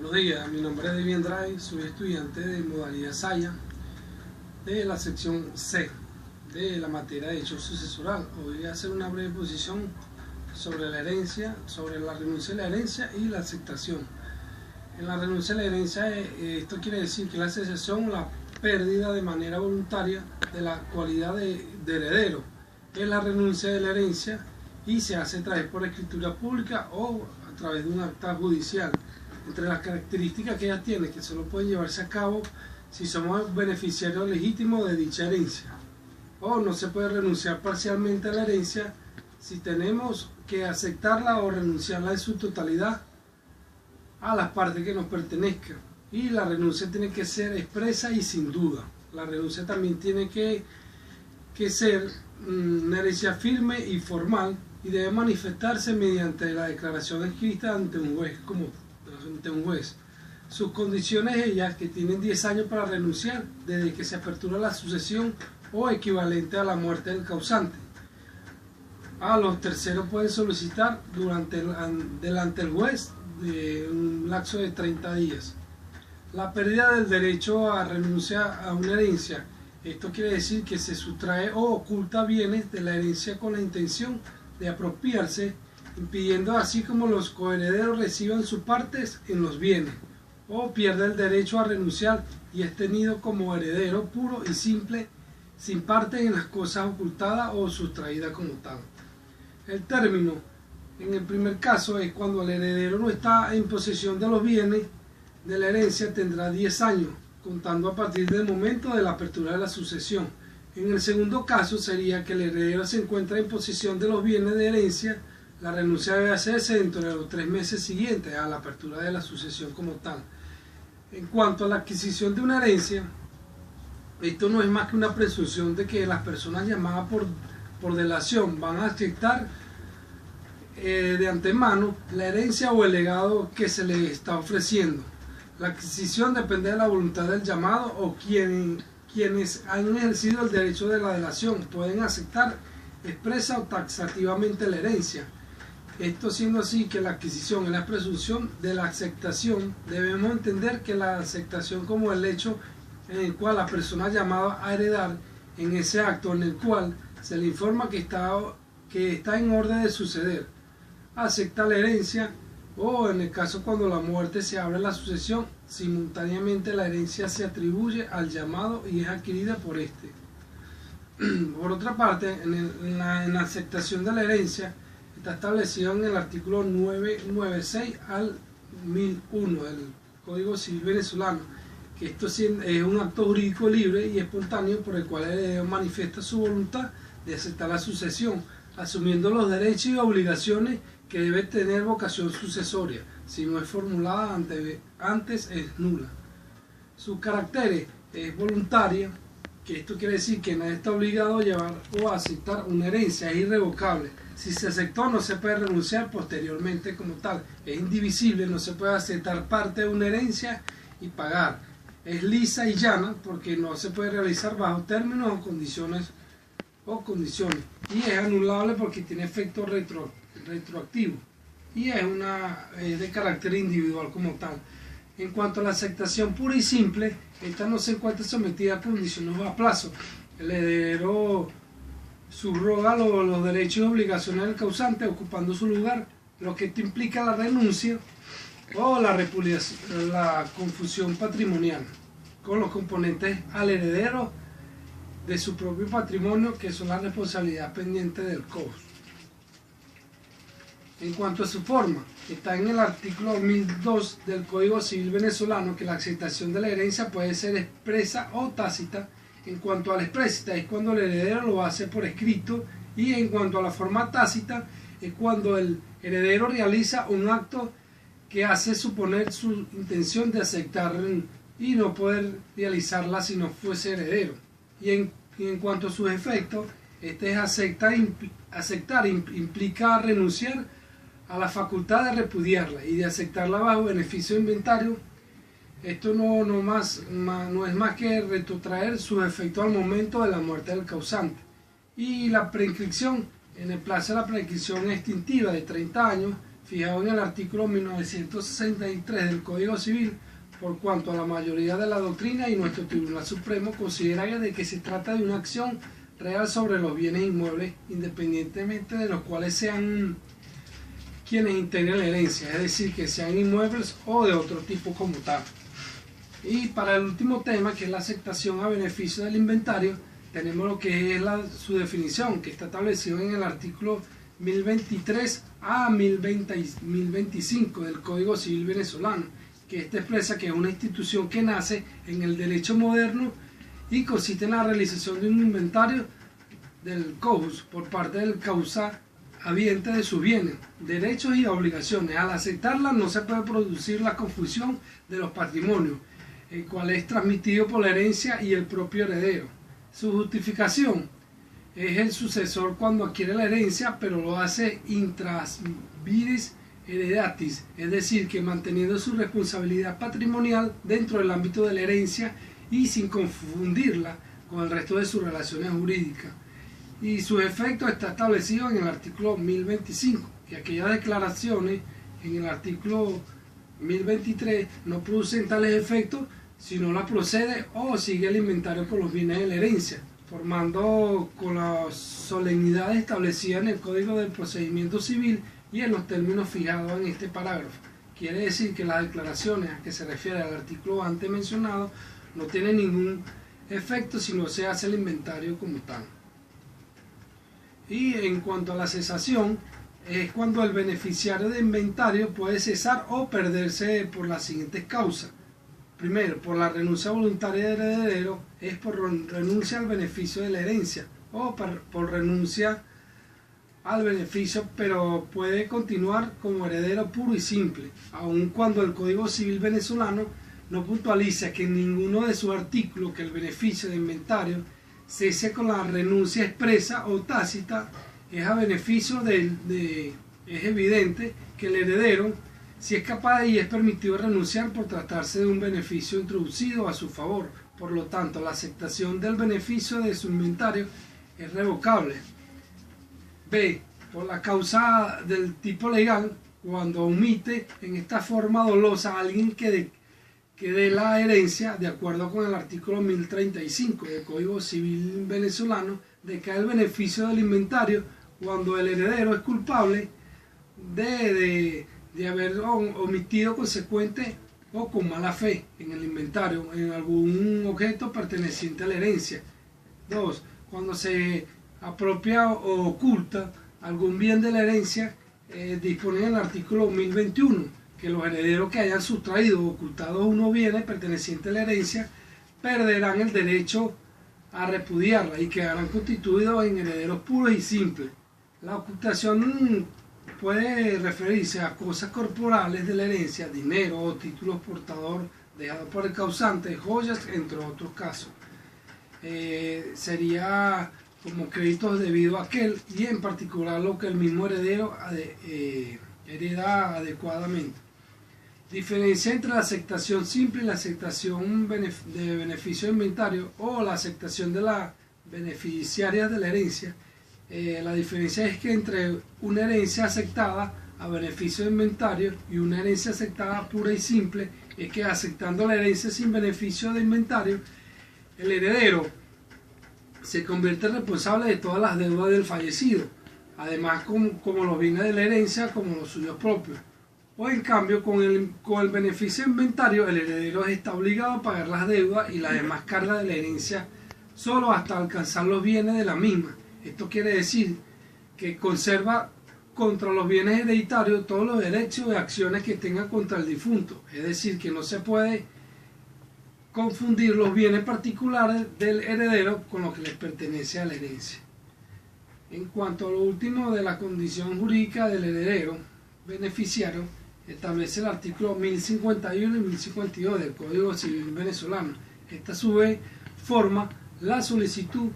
Buenos días, mi nombre es David Andrade, soy estudiante de modalidad Saya de la sección C de la materia de Derecho Sucesoral. Hoy voy a hacer una breve exposición sobre la herencia, sobre la renuncia a la herencia y la aceptación. En la renuncia a la herencia, esto quiere decir que la cesación, la pérdida de manera voluntaria de la cualidad de heredero, es la renuncia de la herencia y se hace a través por escritura pública o a través de un acta judicial. Entre las características que ella tiene, que solo pueden llevarse a cabo si somos beneficiarios legítimos de dicha herencia, o no se puede renunciar parcialmente a la herencia si tenemos que aceptarla o renunciarla en su totalidad a las partes que nos pertenezcan, y la renuncia tiene que ser expresa y sin duda. La renuncia también tiene que ser una herencia firme y formal, y debe manifestarse mediante la declaración escrita ante un juez. Sus condiciones, ellas que tienen 10 años para renunciar desde que se apertura la sucesión o equivalente a la muerte del causante. Los terceros pueden solicitar delante del juez de un lapso de 30 días. La pérdida del derecho a renuncia a una herencia. Esto quiere decir que se sustrae o oculta bienes de la herencia con la intención de apropiarse, impidiendo así como los coherederos reciban sus partes en los bienes, o pierde el derecho a renunciar y es tenido como heredero puro y simple, sin parte en las cosas ocultadas o sustraídas como tal. El término en el primer caso es cuando el heredero no está en posesión de los bienes de la herencia, tendrá 10 años, contando a partir del momento de la apertura de la sucesión. En el segundo caso sería que el heredero se encuentra en posesión de los bienes de herencia. La renuncia debe hacerse dentro de los 3 meses siguientes a la apertura de la sucesión como tal. En cuanto a la adquisición de una herencia, esto no es más que una presunción de que las personas llamadas por delación van a aceptar de antemano la herencia o el legado que se le está ofreciendo. La adquisición depende de la voluntad del llamado o quienes han ejercido el derecho de la delación pueden aceptar expresa o taxativamente la herencia. Esto siendo así que la adquisición es la presunción de la aceptación, debemos entender que la aceptación como el hecho en el cual la persona llamada a heredar, en ese acto en el cual se le informa que está en orden de suceder, acepta la herencia, o en el caso cuando la muerte se abre la sucesión, simultáneamente la herencia se atribuye al llamado y es adquirida por este. Por otra parte, en la aceptación de la herencia está establecido en el artículo 996 al 1001 del Código Civil venezolano, que esto es un acto jurídico libre y espontáneo por el cual el heredero manifiesta su voluntad de aceptar la sucesión, asumiendo los derechos y obligaciones que debe tener vocación sucesoria. Si no es formulada antes es nula. Sus caracteres es voluntaria, que esto quiere decir que nadie está obligado a llevar o a aceptar una herencia, es irrevocable. Si se aceptó no se puede renunciar posteriormente como tal, es indivisible, no se puede aceptar parte de una herencia y pagar. Es lisa y llana porque no se puede realizar bajo términos o condiciones, y es anulable porque tiene efecto retroactivo y es de carácter individual como tal. En cuanto a la aceptación pura y simple, esta no se encuentra sometida a condiciones o a plazo. El heredero subroga los derechos y obligaciones del causante ocupando su lugar, lo que esto implica la renuncia o la confusión patrimonial con los componentes al heredero de su propio patrimonio, que son la responsabilidad pendiente del COS. En cuanto a su forma, está en el artículo 1002 del Código Civil venezolano que la aceptación de la herencia puede ser expresa o tácita. En cuanto a la expresa es cuando el heredero lo hace por escrito, y en cuanto a la forma tácita es cuando el heredero realiza un acto que hace suponer su intención de aceptar y no poder realizarla si no fuese heredero. Y en cuanto a sus efectos, este es aceptar implica renunciar a la facultad de repudiarla y de aceptarla bajo beneficio de inventario. Esto no es más que retrotraer sus efectos al momento de la muerte del causante. Y la prescripción, en el plazo de la prescripción extintiva de 30 años, fijado en el artículo 1963 del Código Civil, por cuanto a la mayoría de la doctrina y nuestro Tribunal Supremo considera de que se trata de una acción real sobre los bienes inmuebles, independientemente de los cuales sean quienes integren la herencia, es decir, que sean inmuebles o de otro tipo como tal. Y para el último tema, que es la aceptación a beneficio del inventario, tenemos lo que es su definición, que está establecido en el artículo 1023 a 1025 del Código Civil venezolano, que expresa que es una institución que nace en el derecho moderno y consiste en la realización de un inventario del COUS por parte del causante habiente de sus bienes, derechos y obligaciones. Al aceptarla no se puede producir la confusión de los patrimonios, el cual es transmitido por la herencia y el propio heredero. Su justificación es el sucesor cuando adquiere la herencia, pero lo hace intras viris heredatis, es decir, que manteniendo su responsabilidad patrimonial dentro del ámbito de la herencia y sin confundirla con el resto de sus relaciones jurídicas. Y su efecto está establecido en el artículo 1025, que aquellas declaraciones en el artículo 1023 no producen tales efectos si no la procede o sigue el inventario con los bienes de la herencia, formando con las solemnidades establecidas en el Código del Procedimiento Civil y en los términos fijados en este parágrafo. Quiere decir que las declaraciones a que se refiere al artículo antes mencionado no tienen ningún efecto si no se hace el inventario como tal. Y en cuanto a la cesación, es cuando el beneficiario de inventario puede cesar o perderse por las siguientes causas. Primero, por la renuncia voluntaria del heredero, es por renuncia al beneficio de la herencia o por renuncia al beneficio, pero puede continuar como heredero puro y simple, aun cuando el Código Civil venezolano no puntualiza que en ninguno de sus artículos que el beneficio de inventario cese con la renuncia expresa o tácita. Es a beneficio es evidente que el heredero, si es capaz y es permitido renunciar por tratarse de un beneficio introducido a su favor. Por lo tanto, la aceptación del beneficio de su inventario es revocable. B. Por la causa del tipo legal, cuando omite en esta forma dolosa a alguien que dé la herencia, de acuerdo con el artículo 1035 del Código Civil venezolano, decae el beneficio del inventario cuando el heredero es culpable de haber omitido consecuente o con mala fe en el inventario en algún objeto perteneciente a la herencia. 2. Cuando se apropia o oculta algún bien de la herencia, dispone en el artículo 1021 que los herederos que hayan sustraído o ocultado unos bienes pertenecientes a la herencia perderán el derecho a repudiarla y quedarán constituidos en herederos puros y simples. La ocultación puede referirse a cosas corporales de la herencia, dinero o títulos portador dejados por el causante, joyas, entre otros casos. Sería como créditos debido a aquel y en particular lo que el mismo heredero hereda adecuadamente. Diferencia entre la aceptación simple y la aceptación de beneficio de inventario o la aceptación de la beneficiaria de la herencia. La diferencia es que entre una herencia aceptada a beneficio de inventario y una herencia aceptada pura y simple es que aceptando la herencia sin beneficio de inventario, el heredero se convierte en responsable de todas las deudas del fallecido, además como los bienes de la herencia como los suyos propios. O en cambio, con el beneficio de inventario, el heredero está obligado a pagar las deudas y las demás cargas de la herencia solo hasta alcanzar los bienes de la misma. Esto quiere decir que conserva contra los bienes hereditarios todos los derechos y acciones que tenga contra el difunto. Es decir, que no se puede confundir los bienes particulares del heredero con lo que le pertenece a la herencia. En cuanto a lo último de la condición jurídica del heredero beneficiario, establece el artículo 1051 y 1052 del Código Civil venezolano. Esta a su vez forma la solicitud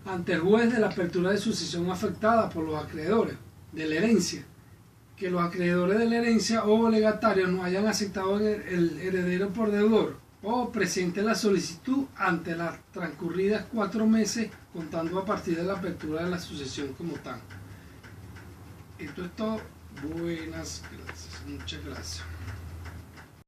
ante el juez de la apertura de sucesión afectada por los acreedores de la herencia, que los acreedores de la herencia o legatarios no hayan aceptado el heredero por deudor o presente la solicitud ante las transcurridas 4 meses contando a partir de la apertura de la sucesión como tal. Esto es todo Buenas gracias, muchas gracias.